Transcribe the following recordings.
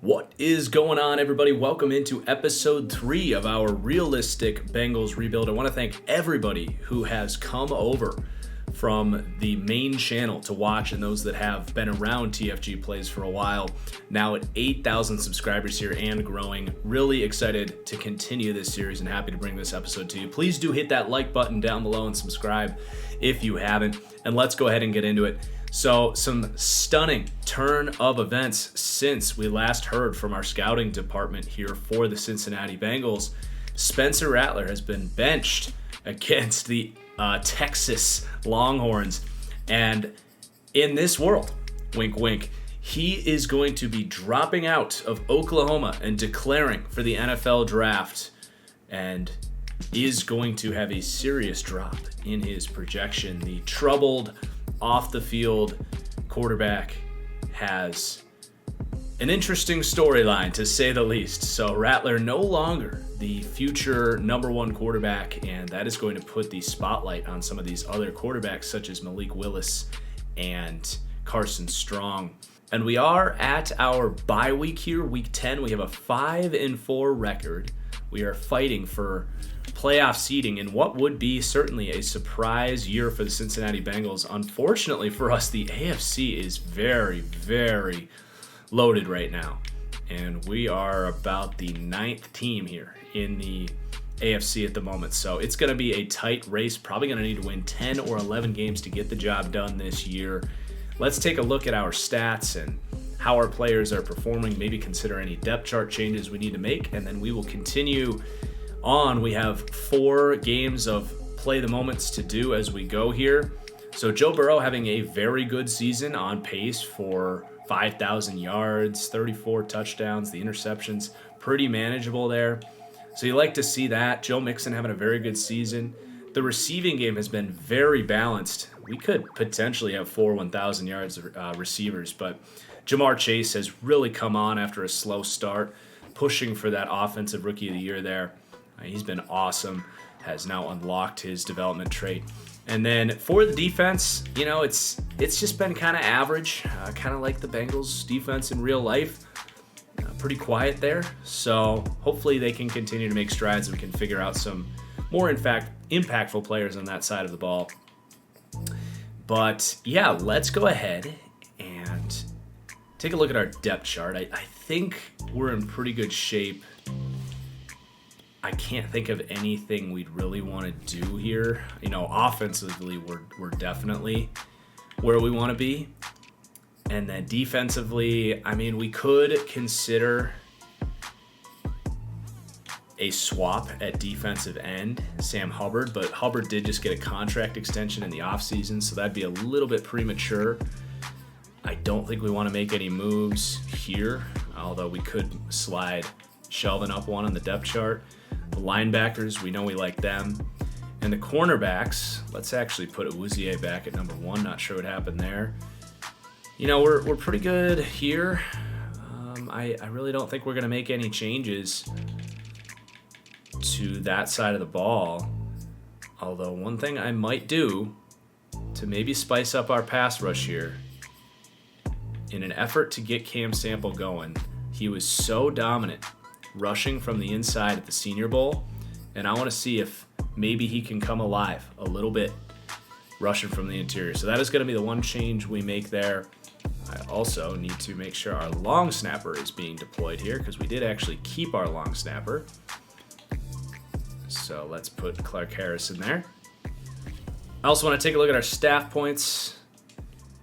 What is going on, everybody? Welcome into episode 3 of our realistic Bengals rebuild. I want to thank everybody who has come over from the main channel to watch, and those that have been around TFG Plays for a while. Now at 8,000 subscribers here and growing. Really excited to continue this series and happy to bring this episode to you. Please do hit that like button down below and subscribe if you haven't. And let's go ahead and get into it. So, some stunning turn of events since we last heard from our scouting department here for the Cincinnati Bengals. Spencer Rattler has been benched against the Texas Longhorns. And in this world, wink, wink, he is going to be dropping out of Oklahoma and declaring for the NFL draft, and is going to have a serious drop in his projection. The troubled off the field quarterback has an interesting storyline, to say the least. So Rattler no longer the future number one quarterback, and that is going to put the spotlight on some of these other quarterbacks such as Malik Willis and Carson Strong. And we are at our bye week here, week 10. We have a 5-4 record. We are fighting for playoff seeding in what would be certainly a surprise year for the Cincinnati Bengals. Unfortunately for us, the AFC is very, very loaded right now, and we are about the 9th team here in the AFC at the moment. So it's going to be a tight race, probably going to need to win 10 or 11 games to get the job done this year. Let's take a look at our stats and how our players are performing, maybe consider any depth chart changes we need to make, and then we will continue on. We have 4 games of play the moments to do as we go here. So Joe Burrow having a very good season, on pace for 5,000 yards, 34 touchdowns, the interceptions pretty manageable there. So you like to see that. Joe Mixon having a very good season. The receiving game has been very balanced. We could potentially have 4 1,000 yards receivers, but Jamar Chase has really come on after a slow start, pushing for that offensive rookie of the year there. He's been awesome, has now unlocked his development trait. And then for the defense, you know, it's just been kind of average, kind of like the Bengals defense in real life. Pretty quiet there. So hopefully they can continue to make strides and we can figure out some more, in fact, impactful players on that side of the ball. But yeah, let's go ahead and take a look at our depth chart. I think we're in pretty good shape. I can't think of anything we'd really want to do here. You know, offensively, we're definitely where we want to be. And then defensively, I mean, we could consider a swap at defensive end, Sam Hubbard, but Hubbard did just get a contract extension in the offseason, so that'd be a little bit premature. I don't think we want to make any moves here, although we could slide Shelvin up one on the depth chart. The linebackers, we know we like them. And the cornerbacks, let's actually put Awuzie back at number 1. Not sure what happened there. You know, we're pretty good here. I really don't think we're going to make any changes to that side of the ball. Although one thing I might do to maybe spice up our pass rush here, in an effort to get Cam Sample going, he was so dominant rushing from the inside at the Senior Bowl, and I want to see if maybe he can come alive a little bit rushing from the interior. So that is going to be the one change we make there. I also need to make sure our long snapper is being deployed here, because we did actually keep our long snapper. So let's put Clark Harris in there. I also want to take a look at our staff points.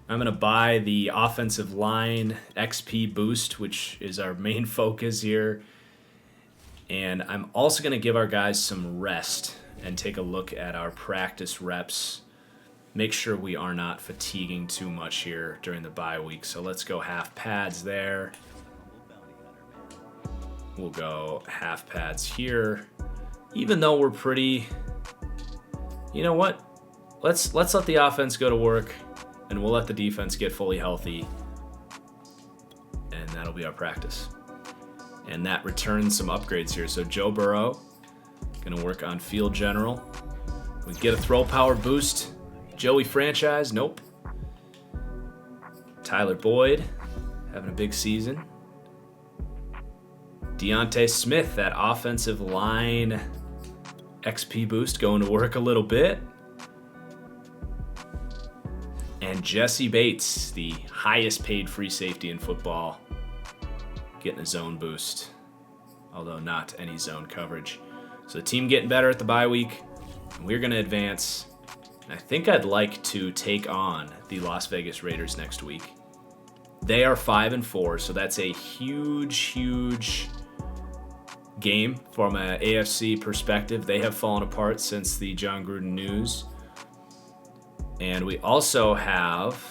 I'm going to buy the offensive line XP boost, which is our main focus here. And I'm also going to give our guys some rest and take a look at our practice reps. Make sure we are not fatiguing too much here during the bye week. So let's go half pads there. We'll go half pads here. Even though we're pretty, you know what? Let's let the offense go to work, and we'll let the defense get fully healthy. And that'll be our practice. And that returns some upgrades here. So Joe Burrow, going to work on field general. We get a throw power boost. Joey Franchise, nope. Tyler Boyd, having a big season. Deontay Smith, that offensive line XP boost going to work a little bit. And Jesse Bates, the highest paid free safety in football, getting a zone boost, although not any zone coverage. So the team getting better at the bye week. We're going to advance. I think I'd like to take on the Las Vegas Raiders next week. They are 5-4, so that's a huge game from an AFC perspective. They have fallen apart since the John Gruden news. And we also have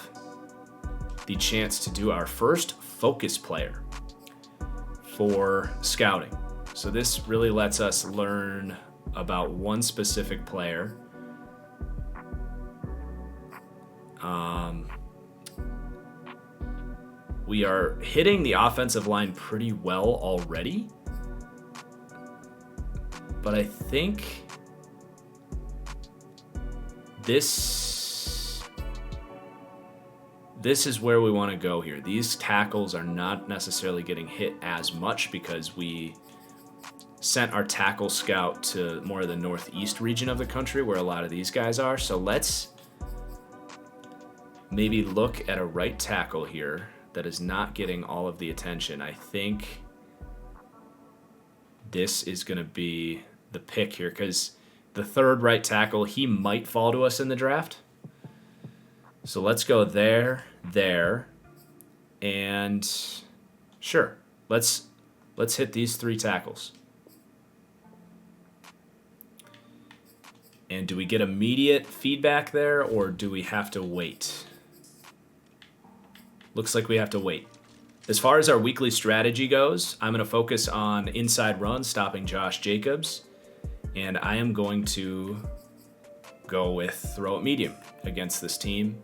the chance to do our first focus player for scouting. So this really lets us learn about one specific player. We are hitting the offensive line pretty well already. But I think this is where we want to go here. These tackles are not necessarily getting hit as much because we sent our tackle scout to more of the northeast region of the country where a lot of these guys are. So let's maybe look at a right tackle here that is not getting all of the attention. I think this is going to be the pick here because the third right tackle, he might fall to us in the draft. So let's go there, and sure, let's hit these 3 tackles. And do we get immediate feedback there, or do we have to wait? Looks like we have to wait. As far as our weekly strategy goes, I'm going to focus on inside run, stopping Josh Jacobs, and I am going to go with throw it medium against this team.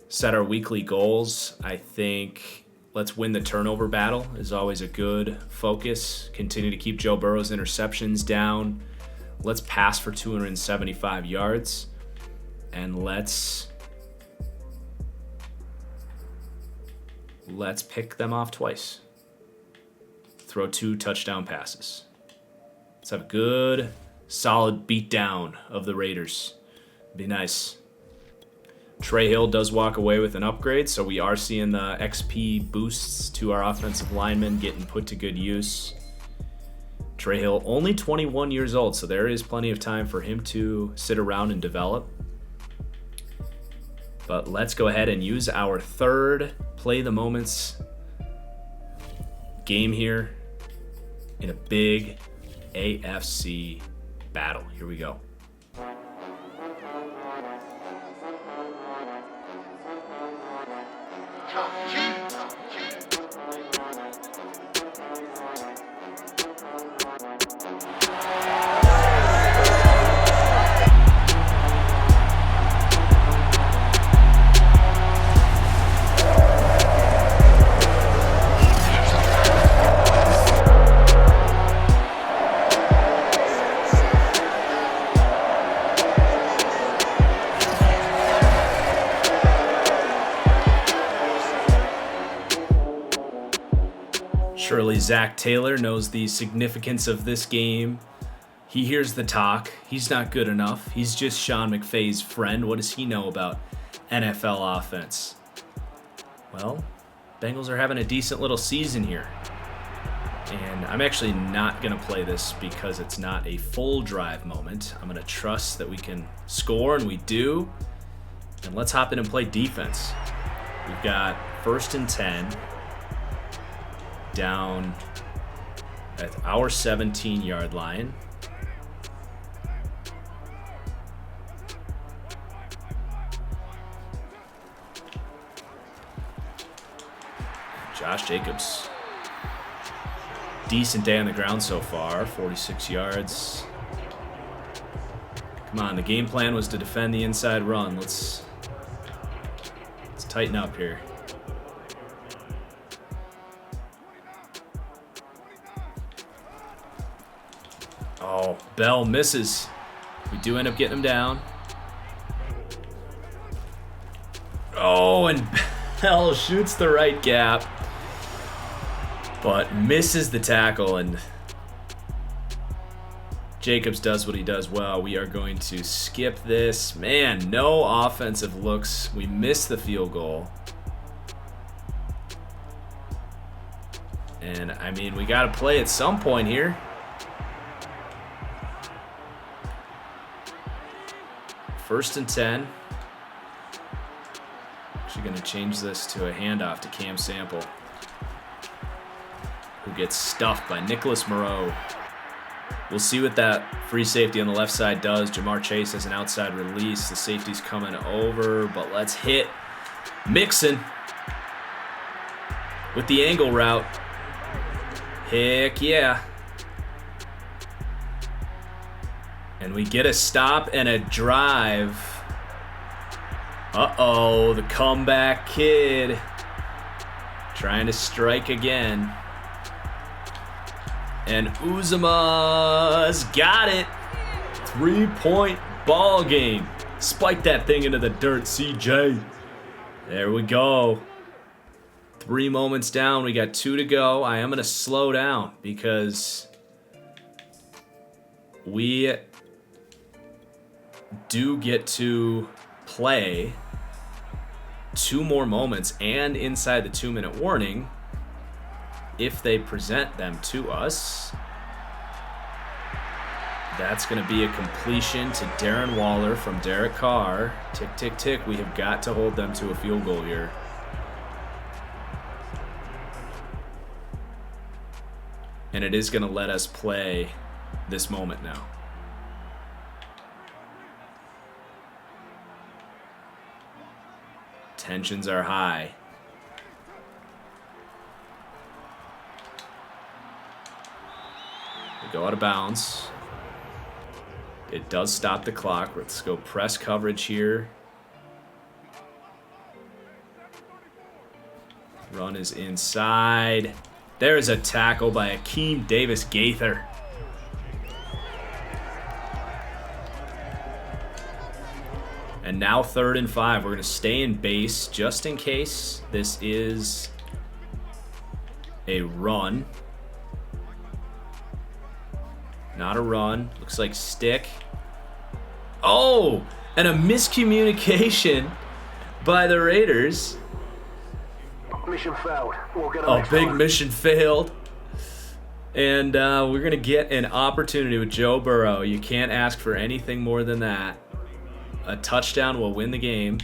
Set our weekly goals. I think let's win the turnover battle is always a good focus. Continue to keep Joe Burrow's interceptions down. Let's pass for 275 yards. And let's pick them off twice. Throw 2 touchdown passes. Let's have a good, solid beatdown of the Raiders. Be nice. Trey Hill does walk away with an upgrade, so we are seeing the XP boosts to our offensive linemen getting put to good use. Trey Hill, only 21 years old, so there is plenty of time for him to sit around and develop. But let's go ahead and use our third play the moments game here in a big AFC battle. Here we go. Surely Zach Taylor knows the significance of this game. He hears the talk. He's not good enough. He's just Sean McVay's friend. What does he know about NFL offense? Well, Bengals are having a decent little season here. And I'm actually not going to play this because it's not a full drive moment. I'm going to trust that we can score, and we do. And let's hop in and play defense. We've got 1st and 10. Down at our 17-yard line. Josh Jacobs. Decent day on the ground so far, 46 yards. Come on, the game plan was to defend the inside run. Let's tighten up here. Oh, Bell misses. We do end up getting him down. Oh, and Bell shoots the right gap, but misses the tackle, and Jacobs does what he does well. We are going to skip this. Man, no offensive looks. We missed the field goal. And, I mean, we got to play at some point here. First and 10. Actually going to change this to a handoff to Cam Sample, who gets stuffed by Nicholas Moreau. We'll see what that free safety on the left side does. Jamar Chase has an outside release. The safety's coming over, but let's hit Mixon with the angle route. Heck yeah. And we get a stop and a drive. Uh-oh, the comeback kid trying to strike again. And Uzomah's got it. 3-point ball game. Spike that thing into the dirt, CJ. There we go. 3 moments down. We got 2 to go. I am going to slow down because we do get to play 2 more moments and inside the 2-minute warning if they present them to us. That's going to be a completion to Darren Waller from Derek Carr. Tick, tick, tick. We have got to hold them to a field goal here. And it is going to let us play this moment now. Tensions are high. We go out of bounds. It does stop the clock. Let's go press coverage here. Run is inside. There's a tackle by Akeem Davis-Gaither. And now 3rd and 5. We're going to stay in base just in case this is a run. Not a run. Looks like stick. Oh! And a miscommunication by the Raiders. Mission failed. We'll get a big mission failed. And we're going to get an opportunity with Joe Burrow. You can't ask for anything more than that. A touchdown will win the game.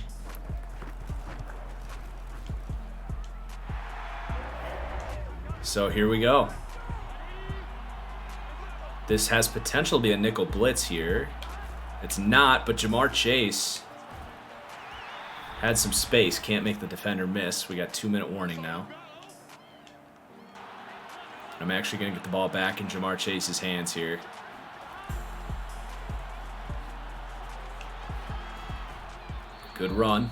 So here we go. This has potential to be a nickel blitz here. It's not, but Jamar Chase had some space. Can't make the defender miss. We got 2-minute warning now. I'm actually going to get the ball back in Jamar Chase's hands here. Good run.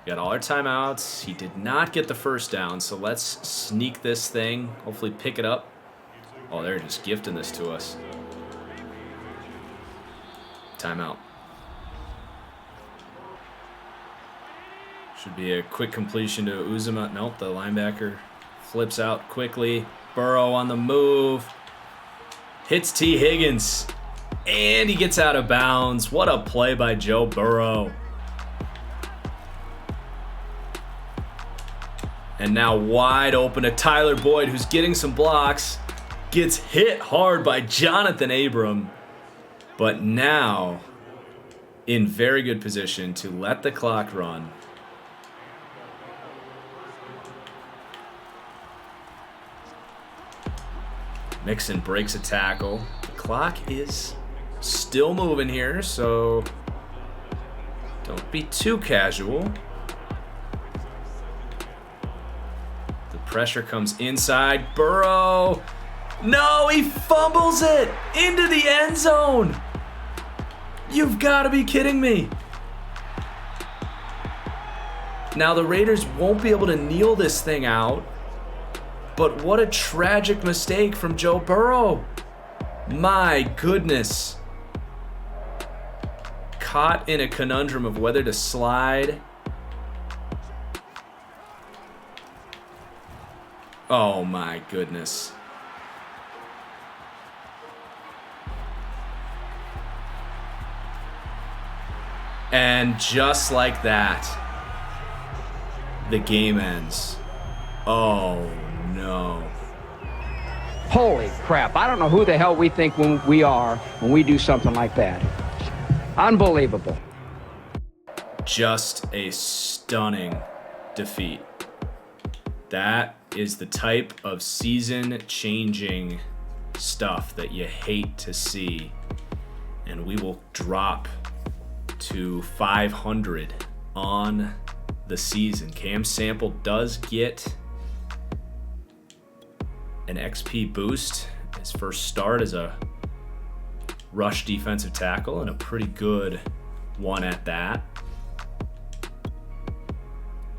Got all our timeouts. He did not get the first down, so let's sneak this thing. Hopefully pick it up. Oh, they're just gifting this to us. Timeout. Should be a quick completion to Uzomah. Nope, the linebacker flips out quickly. Burrow on the move. Hits T. Higgins. And he gets out of bounds. What a play by Joe Burrow. And now wide open to Tyler Boyd, who's getting some blocks. Gets hit hard by Jonathan Abram. But now in very good position to let the clock run. Mixon breaks a tackle. The clock is still moving here, so don't be too casual. The pressure comes inside. Burrow. No, he fumbles it into the end zone. You've got to be kidding me. Now the Raiders won't be able to kneel this thing out. But what a tragic mistake from Joe Burrow. My goodness. Caught in a conundrum of whether to slide Oh my goodness. And just like that, the game ends. Oh no. Holy crap, I don't know who the hell we think we are when we do something like that. Unbelievable. Just a stunning defeat. That is the type of season-changing stuff that you hate to see. And we will drop to 500 on the season. Cam Sample does get an XP boost. His first start as a rush defensive tackle, and a pretty good one at that.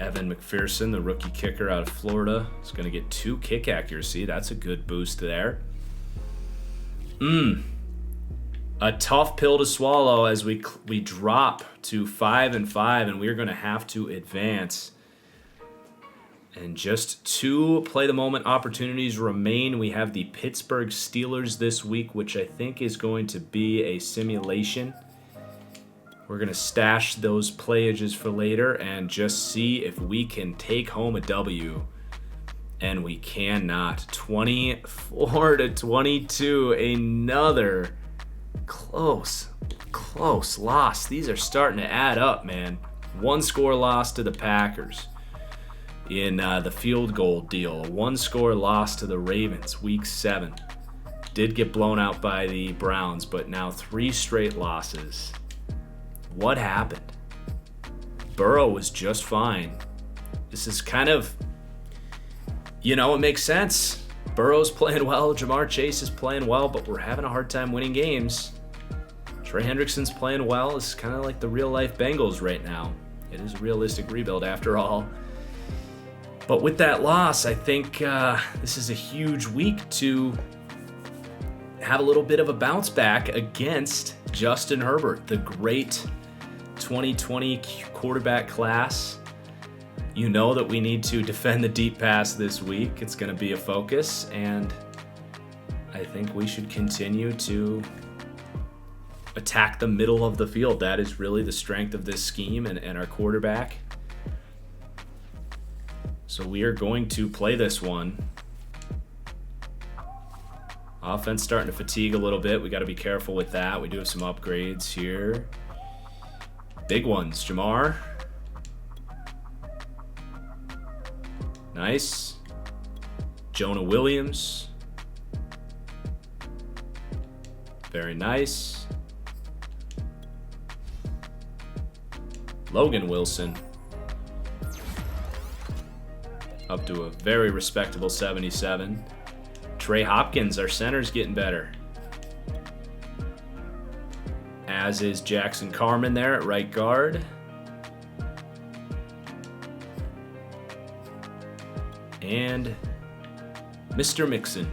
Evan McPherson, the rookie kicker out of Florida, is going to get 2 kick accuracy. That's a good boost there. A tough pill to swallow as we drop to 5-5, and we're going to have to advance. And just 2 play-the-moment opportunities remain. We have the Pittsburgh Steelers this week, which I think is going to be a simulation. We're going to stash those playages for later and just see if we can take home a W. And we cannot. 24-22, another close loss. These are starting to add up, man. 1-score loss to the Packers in the field goal deal. A 1-score loss to the Ravens, week 7. Did get blown out by the Browns, but now 3 straight losses. What happened? Burrow was just fine. This is kind of, it makes sense. Burrow's playing well, Jamar Chase is playing well, but we're having a hard time winning games. Trey Hendrickson's playing well. It's kind of like the real-life Bengals right now. It is a realistic rebuild after all. But with that loss, I think this is a huge week to have a little bit of a bounce back against Justin Herbert, the great 2020 quarterback class. You know that we need to defend the deep pass this week. It's going to be a focus, and I think we should continue to attack the middle of the field. That is really the strength of this scheme and our quarterback. So we are going to play this one. Offense starting to fatigue a little bit. We got to be careful with that. We do have some upgrades here. Big ones, Jamar. Nice. Jonah Williams. Very nice. Logan Wilson. Up to a very respectable 77. Trey Hopkins, our center's getting better. As is Jackson Carman there at right guard. And Mr. Mixon.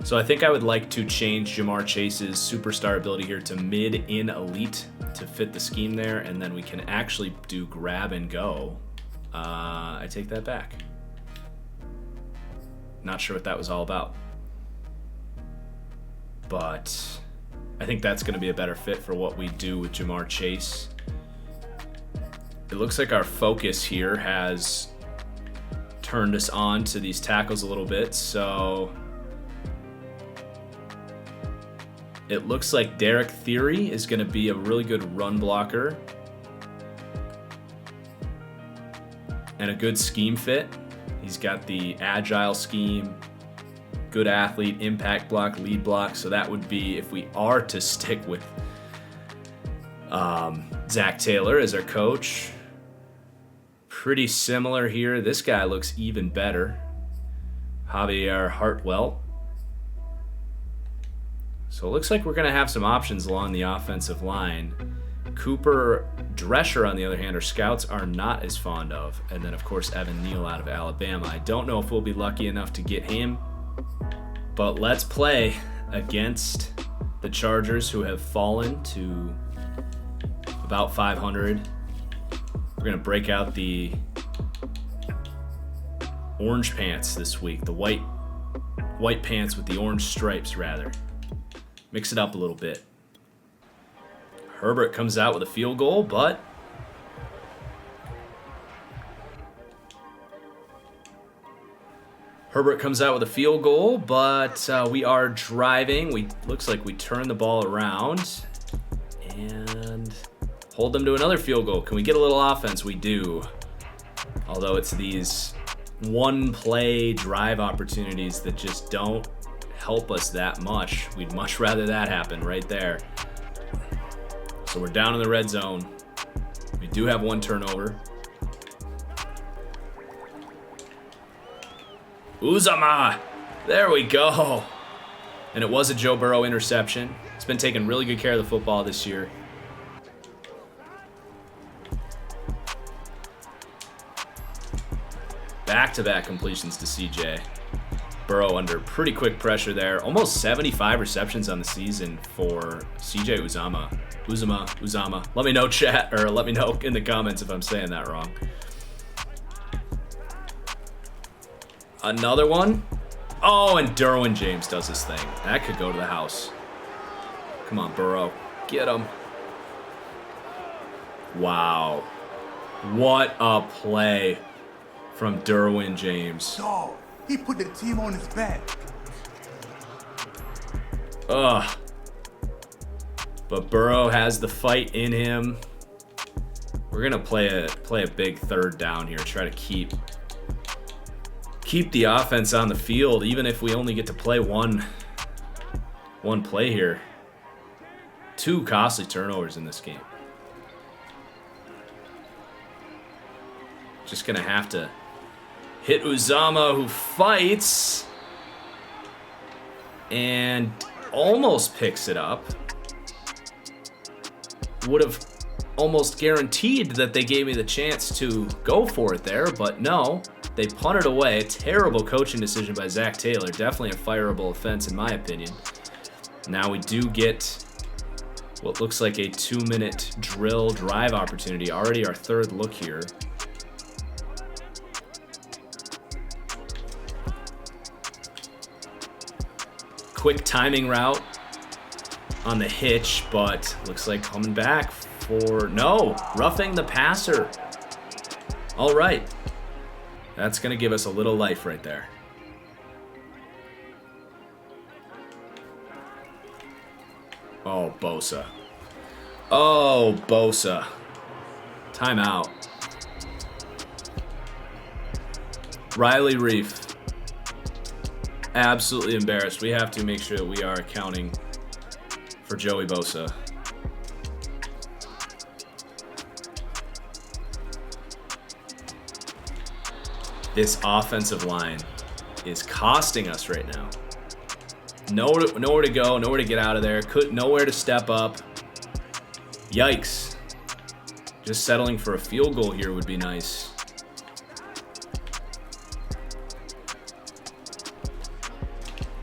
So I think I would like to change Jamar Chase's superstar ability here to mid in elite to fit the scheme there, and then we can actually do grab and go. I take that back. Not sure what that was all about. But I think that's going to be a better fit for what we do with Jamar Chase. It looks like our focus here has turned us on to these tackles a little bit, so it looks like Derek Theory is going to be a really good run blocker and a good scheme fit. He's got the agile scheme, good athlete, impact block, lead block. So that would be, if we are to stick with Zach Taylor as our coach, pretty similar here. This guy looks even better. Javier Hartwell. So it looks like we're going to have some options along the offensive line. Cooper Drescher, on the other hand, our scouts are not as fond of. And then, of course, Evan Neal out of Alabama. I don't know if we'll be lucky enough to get him. But let's play against the Chargers, who have fallen to about 500. We're going to break out the orange pants this week. The white pants with the orange stripes, rather. Mix it up a little bit. Herbert comes out with a field goal, but we are driving. Looks like we turn the ball around and hold them to another field goal. Can we get a little offense? We do. Although it's these one-play drive opportunities that just don't help us that much. We'd much rather that happen right there. So we're down in the red zone. We do have one turnover. Uzama! There we go. And it was a Joe Burrow interception. He's been taking really good care of the football this year. Back-to-back completions to CJ. Burrow under pretty quick pressure there. Almost 75 receptions on the season for CJ Uzama. Uzama. Let me know, chat, or let me know in the comments if I'm saying that wrong. Another one. Oh, and Derwin James does his thing. That could go to the house. Come on, Burrow. Get him. Wow. What a play from Derwin James. Dog, he put the team on his back. Ugh. But Burrow has the fight in him. We're gonna play a big third down here. Try to keep the offense on the field, even if we only get to play one play here. 2 costly turnovers in this game. Just gonna have to hit Uzama, who fights and almost picks it up. Would have almost guaranteed that they gave me the chance to go for it there, but no. They punted away. Terrible coaching decision by Zach Taylor. Definitely a fireable offense in my opinion. Now we do get what looks like a 2-minute drill drive opportunity. Already our third look here. Quick timing route on the hitch, but looks like coming back for, no, roughing the passer. All right. That's going to give us a little life right there. Oh, Bosa. Oh, Bosa. Timeout. Riley Reef. Absolutely embarrassed. We have to make sure that we are accounting for Joey Bosa. This offensive line is costing us right now. Nowhere to go, nowhere to get out of there. Nowhere to step up. Yikes. Just settling for a field goal here would be nice.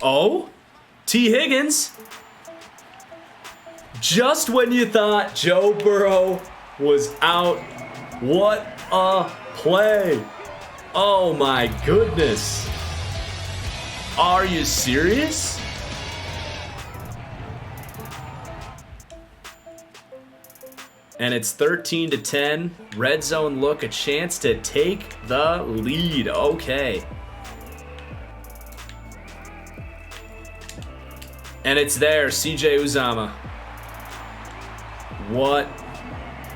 Oh, T. Higgins. Just when you thought Joe Burrow was out, what a play. Oh my goodness. Are you serious? And it's 13-10. Red zone look, a chance to take the lead. Okay. And it's there, CJ Uzama. What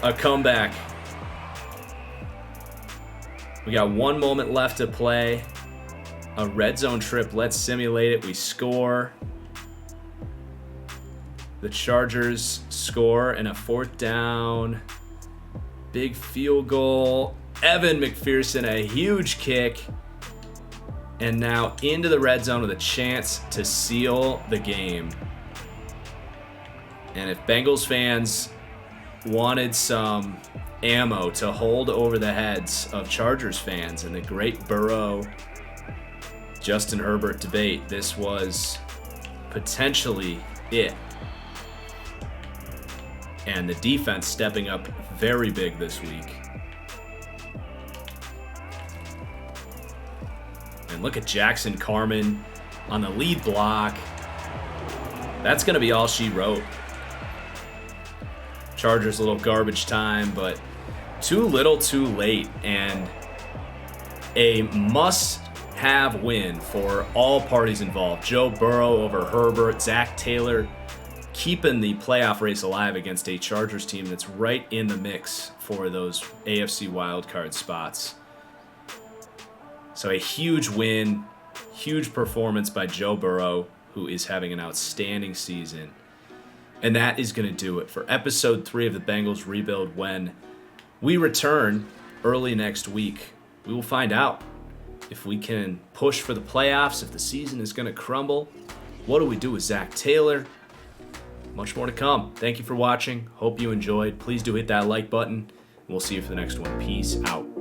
a comeback. We got 1 moment left to play. A red zone trip. Let's simulate it. We score. The Chargers score and a 4th down. Big field goal. Evan McPherson, a huge kick. And now into the red zone with a chance to seal the game. And if Bengals fans wanted some ammo to hold over the heads of Chargers fans and the great Burrow Justin Herbert debate, this was potentially it. And the defense stepping up very big this week. And look at Jackson Carman on the lead block. That's going to be all she wrote. Chargers a little garbage time, but too little too late, and a must-have win for all parties involved. Joe Burrow over Herbert, Zach Taylor keeping the playoff race alive against a Chargers team that's right in the mix for those AFC wildcard spots. So a huge win, huge performance by Joe Burrow, who is having an outstanding season. And that is going to do it for episode 3 of the Bengals Rebuild. When we return early next week, we will find out if we can push for the playoffs, if the season is going to crumble. What do we do with Zach Taylor? Much more to come. Thank you for watching. Hope you enjoyed. Please do hit that like button. We'll see you for the next one. Peace out.